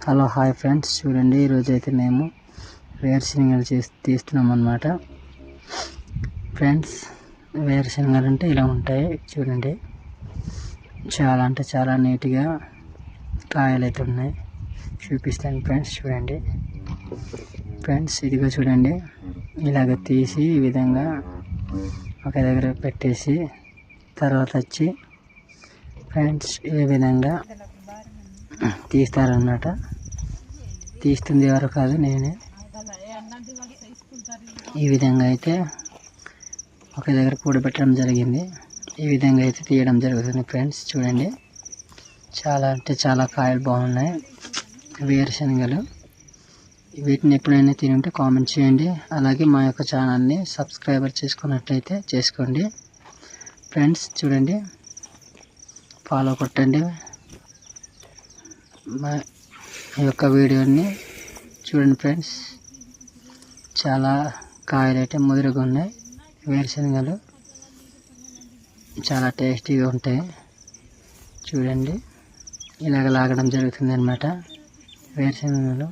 Hello hi friends, చూడండి ఈరోజు అయితే మేము వేరుశనగలు తీస్తున్నాం అన్నమాట. ఫ్రెండ్స్, వేరుశనగలు అంటే ఇలా ఉంటాయి చూడండి. చాలా అంటే చాలా నీట్గా కాయలు అయితే ఉన్నాయి. చూపిస్తాను ఫ్రెండ్స్, చూడండి ఫ్రెండ్స్. ఇదిగో చూడండి, ఇలాగ తీసి ఈ విధంగా ఒక దగ్గర పెట్టేసి తర్వాత వచ్చి ఫ్రెండ్స్ ఈ విధంగా తీస్తారన్నమాట. తీస్తుంది ఎవరు కాదు, నేనే. ఈ విధంగా అయితే ఒక దగ్గర కూడబెట్టడం జరిగింది. ఈ విధంగా అయితే తీయడం జరుగుతుంది ఫ్రెండ్స్. చూడండి, చాలా అంటే చాలా కాయలు బాగున్నాయి వేరుశనగలు. వీటిని ఎప్పుడైనా తిని ఉంటే కామెంట్ చేయండి. అలాగే మా యొక్క ఛానల్ని సబ్స్క్రైబర్ చేసుకున్నట్లయితే చేసుకోండి ఫ్రెండ్స్. చూడండి, ఫాలో కొట్టండి మా యొక్క వీడియోని. చూడండి ఫ్రెండ్స్, చాలా కాయలు అయితే ముదురుగా ఉన్నాయి. వేరుశనగలు చాలా టేస్టీగా ఉంటాయి. చూడండి, ఇలాగ లాగడం జరుగుతుంది అన్నమాట వేరుశనగలు.